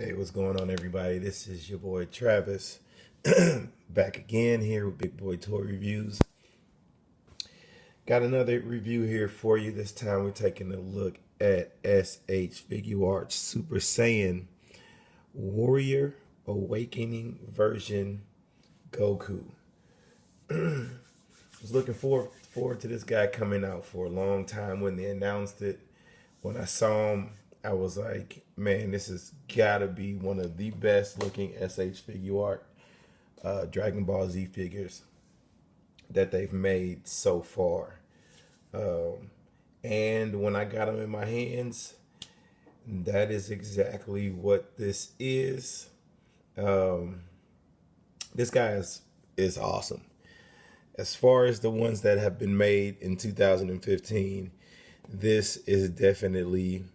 Hey, what's going on, everybody? This is your boy Travis, back again here with Big Boy Toy Reviews. Got another review here for you. This time we're taking a look at SH Figuarts Super Saiyan Warrior Awakening version Goku. Was looking forward to this guy coming out for a long time. When they announced it, when I saw him, I was like, man, this has got to be one of the best looking SH Figuart Dragon Ball Z figures that they've made so far. And when I got them in my hands, that is exactly what this is. This guy is awesome. As far as the ones that have been made in 2015, this is definitely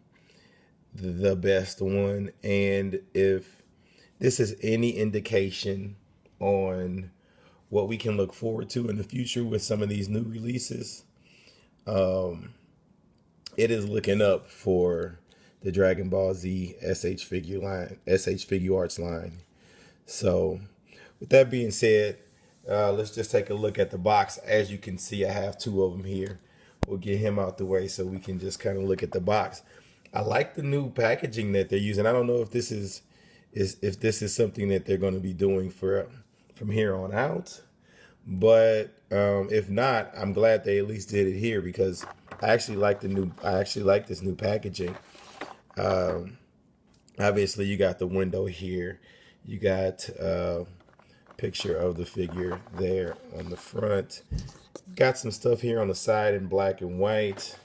the best one. And if this is any indication on what we can look forward to in the future with some of these new releases, it is looking up for the Dragon Ball Z SH Figuarts line. So with that being said, let's just take a look at the box. As you can see, I have two of them here. We'll get him out the way so we can just kind of look at the box. I like the new packaging that they're using. I don't know if this is something that they're going to be doing from here on out, but if not, I'm glad they at least did it here because I actually like this new packaging. Obviously, you got the window here. You got picture of the figure there on the front. Got some stuff here on the side in black and white.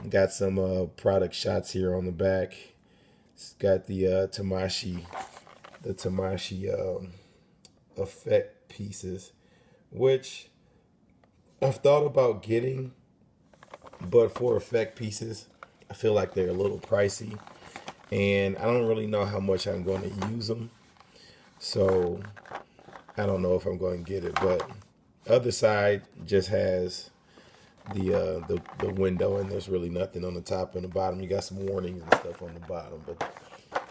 Got some product shots here on the back. It's got the Tamashi effect pieces, which I've thought about getting, but for effect pieces, I feel like they're a little pricey, and I don't really know how much I'm going to use them. So I don't know if I'm going to get it, but other side just has the window, and there's really nothing on the top and the bottom. You got some warnings and stuff on the bottom, but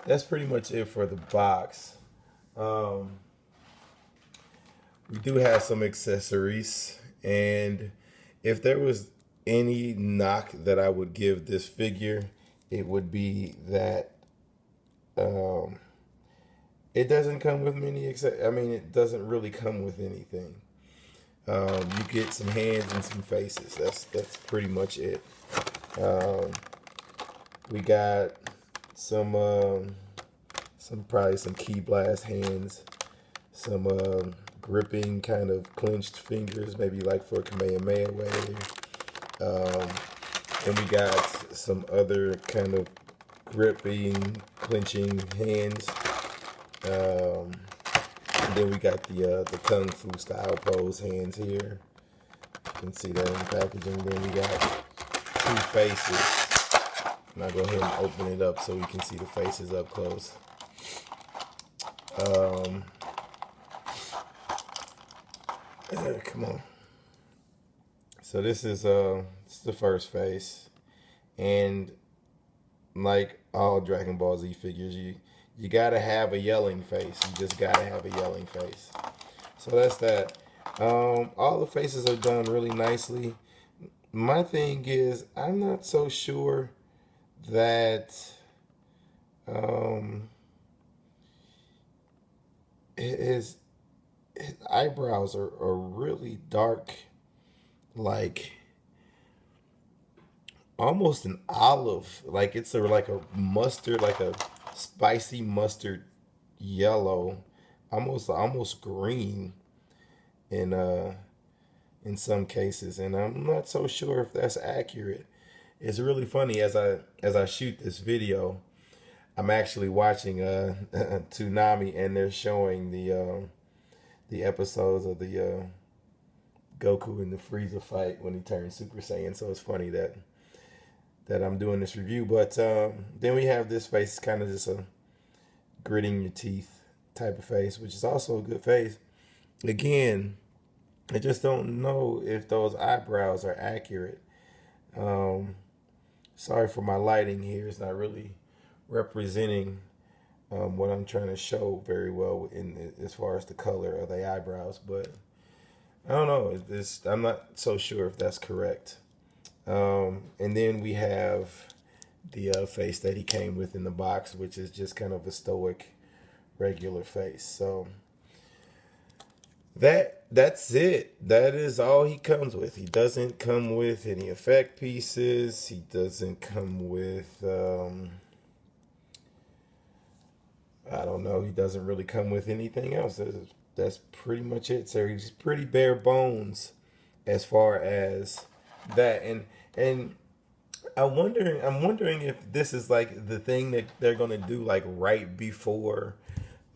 that's pretty much it for the box. We do have some accessories, and if there was any knock that I would give this figure, it would be that it doesn't come with many it doesn't really come with anything. You get some hands and some faces. That's pretty much it. We got some probably some key blast hands, some gripping kind of clenched fingers, maybe like for a Kamehameha wave. And we got some other kind of gripping, clenching hands. And then we got the Kung Fu style pose hands here. You can see that in the packaging. Then we got two faces. And I'll go ahead and open it up so we can see the faces up close. Come on. So this is the first face. And like all Dragon Ball Z figures, you gotta have a yelling face. You just gotta have a yelling face. So that's that. All the faces are done really nicely. My thing is, I'm not so sure that his eyebrows are really dark, like almost an olive. Like it's like a mustard, like a spicy mustard yellow, almost green in some cases, and I'm not so sure if that's accurate. It's really funny as I shoot this video, I'm actually watching Toonami, and they're showing the episodes of the Goku and the Frieza fight when he turns Super Saiyan. So it's funny that I'm doing this review. But then we have this face, kind of just a gritting your teeth type of face, which is also a good face. Again, I just don't know if those eyebrows are accurate. Sorry for my lighting here. It's not really representing what I'm trying to show very well in as far as the color of the eyebrows, but I don't know. I'm not so sure if that's correct. And then we have the face that he came with in the box, which is just kind of a stoic, regular face. So that's it. That is all he comes with. He doesn't come with any effect pieces. He doesn't come with I don't know. He doesn't really come with anything else. That's pretty much it. So he's pretty bare bones as far as that. And I'm wondering if this is like the thing that they're gonna do like right before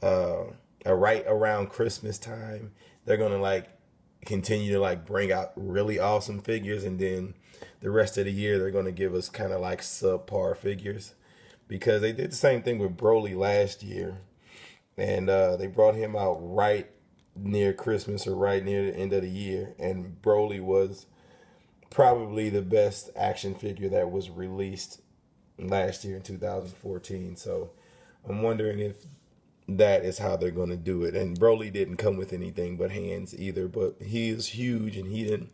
right around Christmas time. They're gonna like continue to like bring out really awesome figures, and then the rest of the year they're gonna give us kind of like subpar figures, because they did the same thing with Broly last year, and they brought him out right near Christmas or right near the end of the year, and Broly was probably the best action figure that was released last year in 2014. So I'm wondering if that is how they're going to do it. And Broly didn't come with anything but hands either, but he is huge and he didn't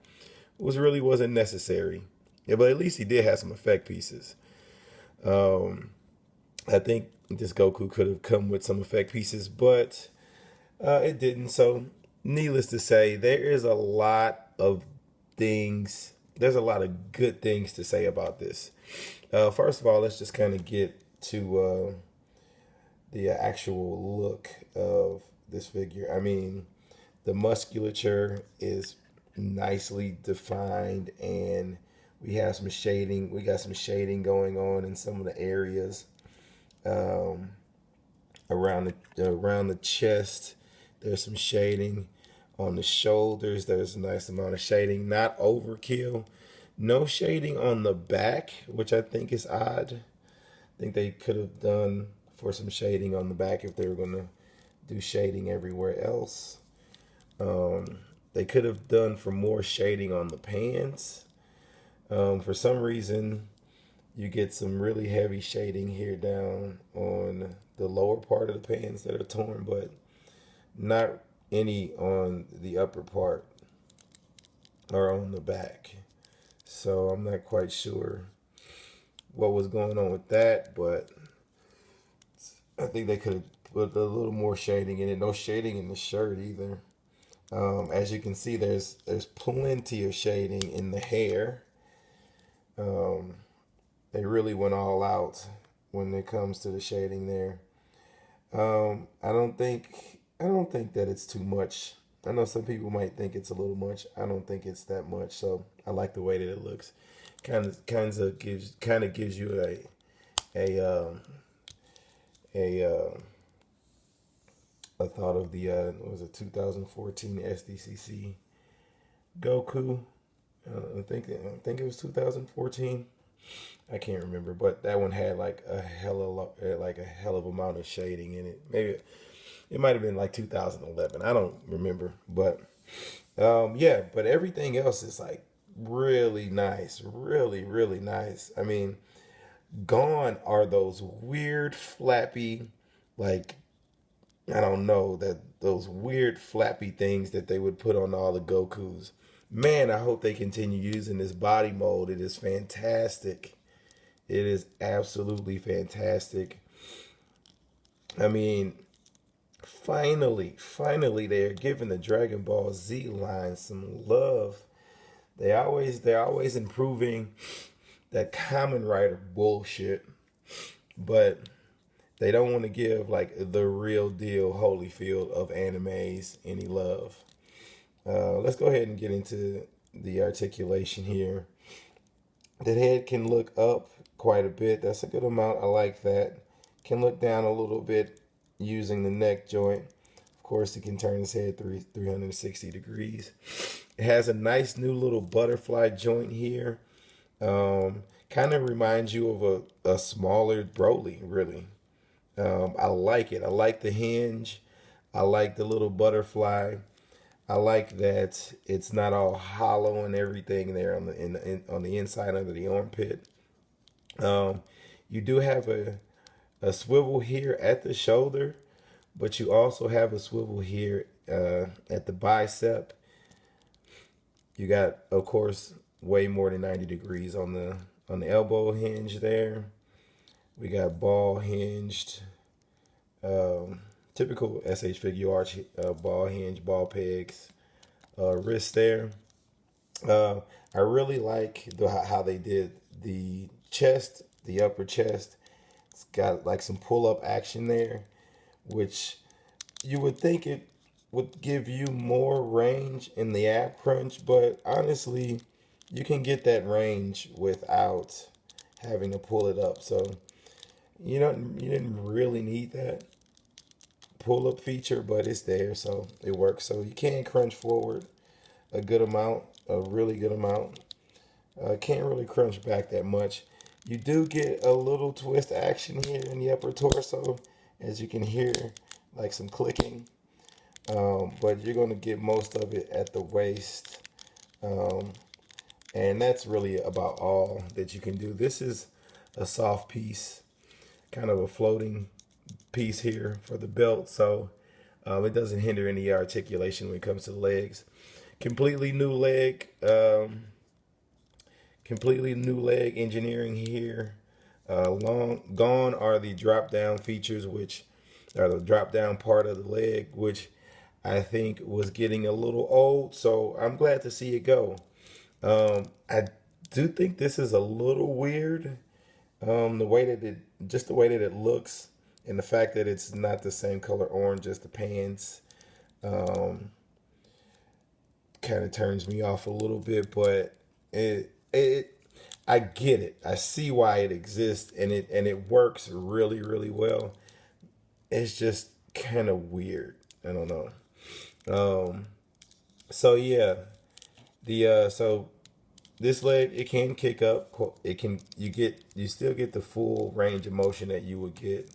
wasn't necessary. Yeah, but at least he did have some effect pieces. I think this Goku could have come with some effect pieces, but it didn't. So needless to say, there is a lot of things. There's a lot of good things to say about this. First of all, let's just kind of get to the actual look of this figure. I mean, the musculature is nicely defined, and we have some shading. We got some shading going on in some of the areas um, around the chest. There's some shading on the shoulders. There's a nice amount of shading, not overkill. No shading on the back, which I think is odd. I think they could have done for some shading on the back if they were going to do shading everywhere else. They could have done for more shading on the pants. For some reason, you get some really heavy shading here down on the lower part of the pants that are torn, but not any on the upper part or on the back. So I'm not quite sure what was going on with that, but I think they could have put a little more shading in it. No shading in the shirt either. As you can see, there's plenty of shading in the hair. They really went all out when it comes to the shading there. I don't think that it's too much. I know some people might think it's a little much. I don't think it's that much. So I like the way that it looks. Kind of gives you a a thought of the what was it 2014 SDCC Goku. I think it was 2014. I can't remember, but that one had like a hell of amount of shading in it. Maybe it might have been like 2011. I don't remember, but yeah. But everything else is like really nice, really nice. I mean, gone are those weird flappy, like I don't know, that those weird flappy things that they would put on all the Gokus. Man, I hope they continue using this body mold. It is fantastic. It is absolutely fantastic. I mean, finally, they are giving the Dragon Ball Z line some love. They're always improving that Kamen Rider bullshit, but they don't want to give like the real deal Holyfield of animes any love. Let's go ahead and get into the articulation here. The head can look up quite a bit. That's a good amount. I like that. Can look down a little bit using the neck joint. Of course, he can turn his head 360 degrees. It has a nice new little butterfly joint here. Kind of reminds you of a smaller Broly, really. I like it. I like the hinge. I like the little butterfly. I like that it's not all hollow and everything there on the inside under the armpit. You do have a swivel here at the shoulder, but you also have a swivel here at the bicep. You got, of course, way more than 90 degrees on the elbow hinge there. We got ball hinged, um, typical SH Figuarts ball hinge, ball pegs, wrist there. Uh, I really like how they did the chest, the upper chest. It's got like some pull up action there, which you would think it would give you more range in the ab crunch, but honestly, you can get that range without having to pull it up. So you didn't really need that pull up feature, but it's there, so it works. So you can crunch forward a good amount, a really good amount. Can't really crunch back that much. You do get a little twist action here in the upper torso, as you can hear, like some clicking. But you're going to get most of it at the waist. Um, and that's really about all that you can do. This is a soft piece, kind of a floating piece here for the belt. So it doesn't hinder any articulation when it comes to the legs. Completely new leg. Completely new leg engineering here. Long gone are the drop down features, which are the drop down part of the leg, which I think was getting a little old. So I'm glad to see it go. I do think this is a little weird. The way that just the way that it looks, and the fact that it's not the same color orange as the pants, kind of turns me off a little bit. But it I get it. I see why it exists, and it works really really well. It's just kind of weird. I don't know. Um, so yeah, the so this leg, it can kick up. It can you still get the full range of motion that you would get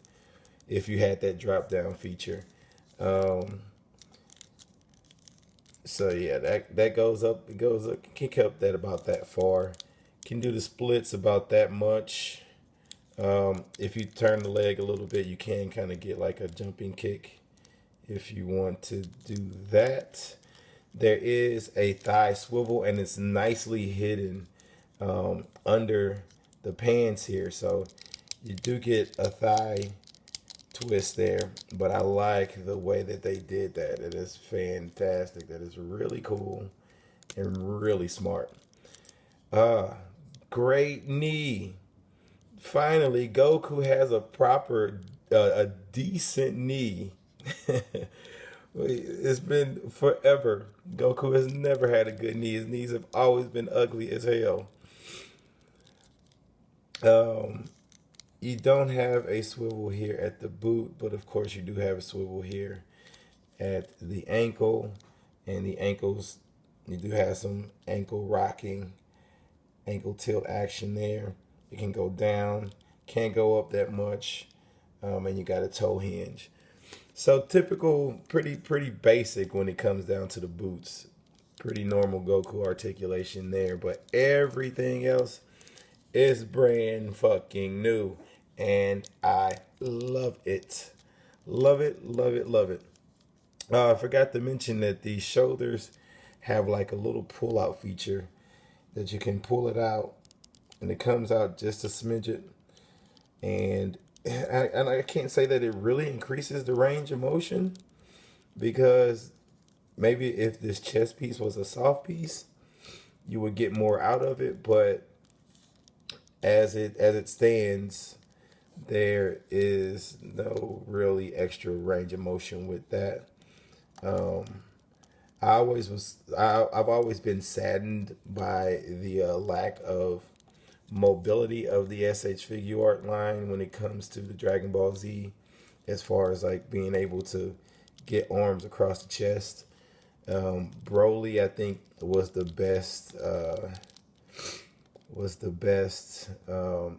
if you had that drop down feature. Um, so yeah, that goes up. It goes up. Kick up that about that far. Can do the splits about that much. If you turn the leg a little bit, you can kind of get like a jumping kick if you want to do that. There is a thigh swivel, and it's nicely hidden under the pants here. So you do get a thigh twist there, but I like the way that they did that. It is fantastic. That is really cool and really smart. Uh, Great knee. Finally, Goku has a proper, a decent knee. It's been forever. Goku has never had a good knee. His knees have always been ugly as hell. Um, you don't have a swivel here at the boot, but of course you do have a swivel here at the ankle, and the ankles. You do have some ankle rocking, ankle tilt action there. You can go down, can't go up that much, and you got a toe hinge. So typical, pretty basic when it comes down to the boots. Pretty normal Goku articulation there, but everything else is brand fucking new, and I love it. Love it, love it, love it. I forgot to mention that the shoulders have like a little pull out feature that you can pull it out, and it comes out just a smidget. And I can't say that it really increases the range of motion, because maybe if this chest piece was a soft piece, you would get more out of it. But as it stands, there is no really extra range of motion with that. Um, I've always been saddened by the lack of mobility of the SH Figuart line when it comes to the Dragon Ball Z, as far as like being able to get arms across the chest. Broly, I think, was the best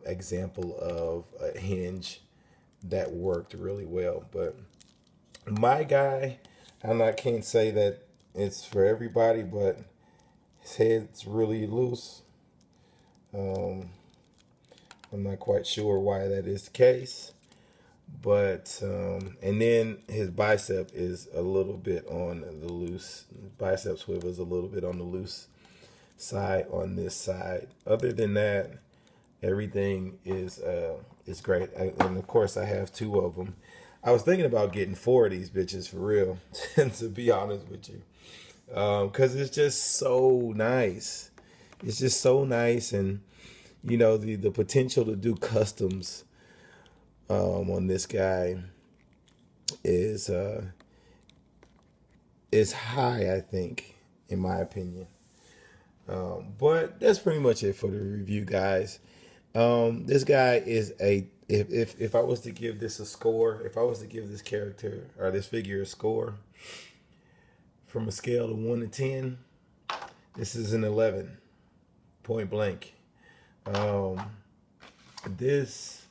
example of a hinge that worked really well. But my guy, and I can't say that it's for everybody, but his head's really loose. Um, I'm not quite sure why that is the case, But and then his bicep is a little bit on the loose. His bicep swivel is a little bit on the loose side on this side. Other than that, everything is great. And of course, I have two of them. I was thinking about getting four of these bitches for real, to be honest with you, because it's just so nice. It's just so nice, and you know the potential to do customs on this guy is high, I think, in my opinion. But that's pretty much it for the review, guys. This guy is if I was to give this a score, if I was to give this character or this figure a score from a scale of 1 to 10, this is an 11, point blank. This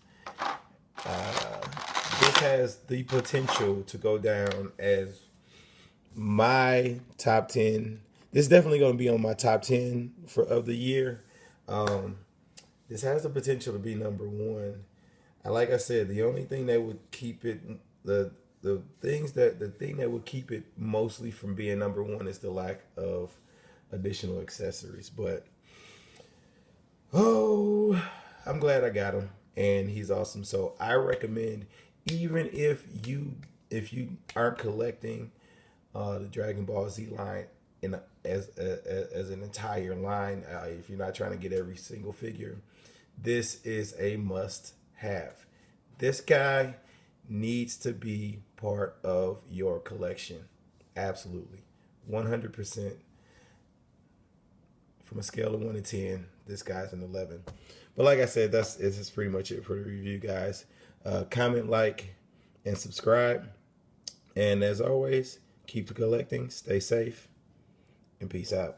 has the potential to go down as my top 10. This is definitely going to be on my top 10 of the year. This has the potential to be number one. Like I said, the only thing that would keep it, the thing that would keep it mostly from being number one is the lack of additional accessories. But I'm glad I got him, and he's awesome. So I recommend, even if you aren't collecting the Dragon Ball Z line as an entire line, if you're not trying to get every single figure, this is a must-have. This guy needs to be part of your collection. Absolutely. 100%. From a scale of 1 to 10, this guy's an 11. But like I said, this is pretty much it for the review, guys. Comment, like, and subscribe. And as always, keep collecting, stay safe, and peace out.